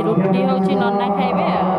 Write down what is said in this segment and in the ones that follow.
ରୁଟି ହଉଛି ନନା ଖାଇବେ ଆଉ।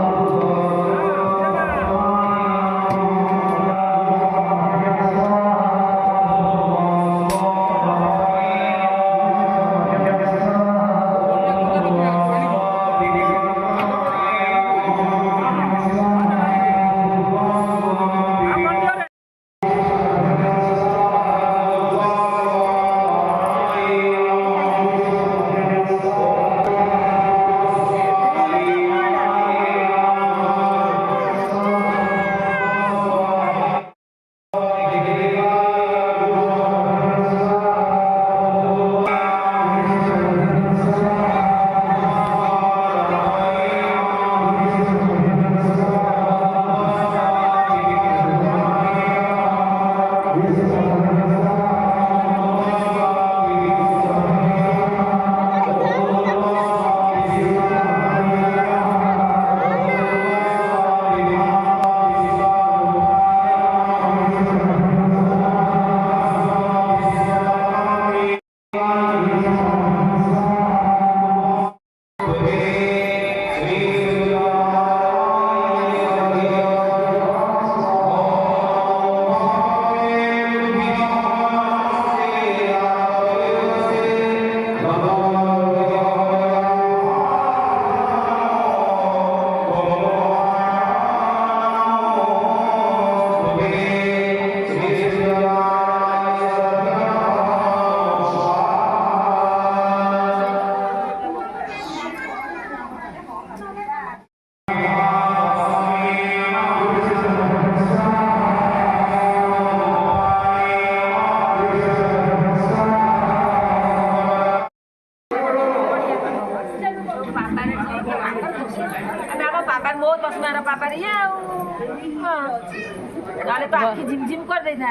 तो आखी झिम झिम कर दे ना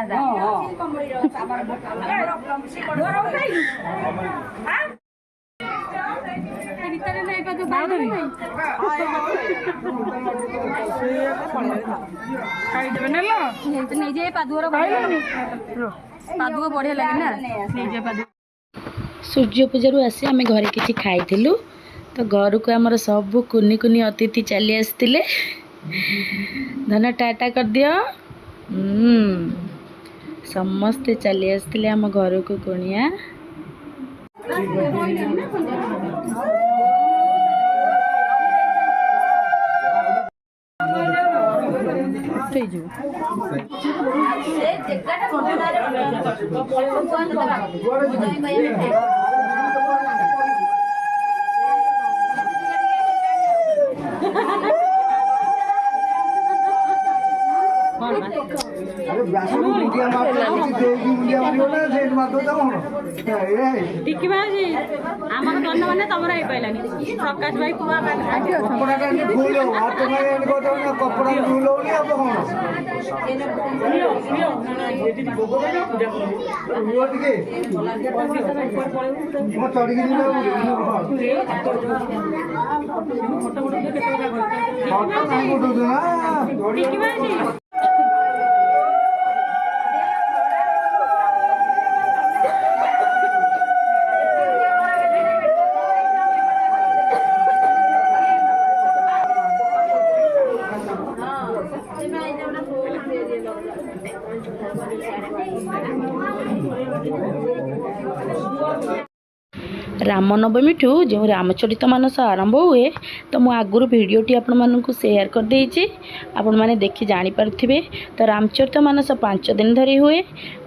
बढ़िया लगे ना सूर्य पूजा आसी आम घरे किसी खाई तो घर को आमर सब कुनी कुनी अतिथि चली आसते धन टाटा कर दियो समस्ते चली आसते आम घर को कुनिया टिकी भाजी आमर गन्न माने तमरा आइ पाइलानी प्रकाश भाई पुआ कपड़ा कानी फूल हो हाथ में गोटो ना कपड़ा फूल हो नि अब कोन वो टिके मो चढ़ी गिनी मोटा मोटा केते फोटो नहीं उठो ना टिकी भाजी रामनवमी ठू जो रामचरित मानस आरंभ हुए तो मु आगुरी भिडटी आपण मानक शेयर कर देछि आपण माने देखि जानि पारथिबे। तो रामचरित मानस 5 दिन धरी हुए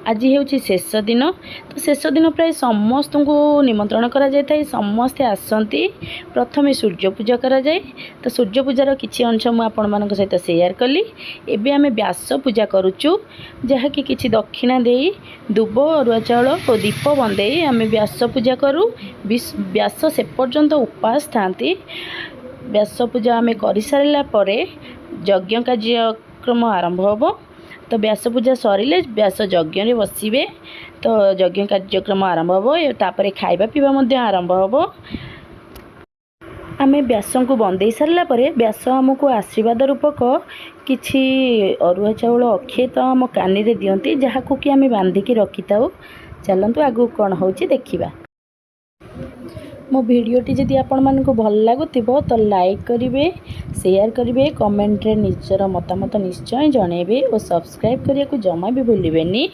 आज हूँ शेष दिन तो शेष दिन प्राय समस्त को निमंत्रण करा जाए समस्ते आसती प्रथम सूर्य पूजा करा जाए तो सूर्य पूजार किसी अंश मुझे सहित शेयर कली एबे आमे व्यास पूजा करुचु जहाँकि किसी दक्षिणा दे दुब अरुआ चाउल और दीप बंदे आमे व्यास पूजा करूँ। व्यास से पर्यंत उपास थांती। व्यास पूजा आमे कर सारा पर यज्ञ कार्यक्रम आरंभ होबो। तो व्यास पूजा सरिले व्यास यज्ञ में बसवे तो यज्ञ कार्यक्रम आरंभ हम तापर खाइबा पीवा मध्य आरंभ हम। आमे व्यास को बंदे सारा पर व्यास आमको आशीर्वाद रूपक किछि अरुआ चाउल अक्षेत आम कानी रे दियंती जहाँ को कि आमे बांधिकी रखी था। चलतु आगु कौन होची देखिबा। मो भिडियोटी जदि आपण मानक भल लागुथिबो तो लाइक करिवे, शेयर करिवे, कमेंट रे निजर मतामत निश्चय जणेबे और सब्सक्राइब करिया को जमा भी भूलिबेनी।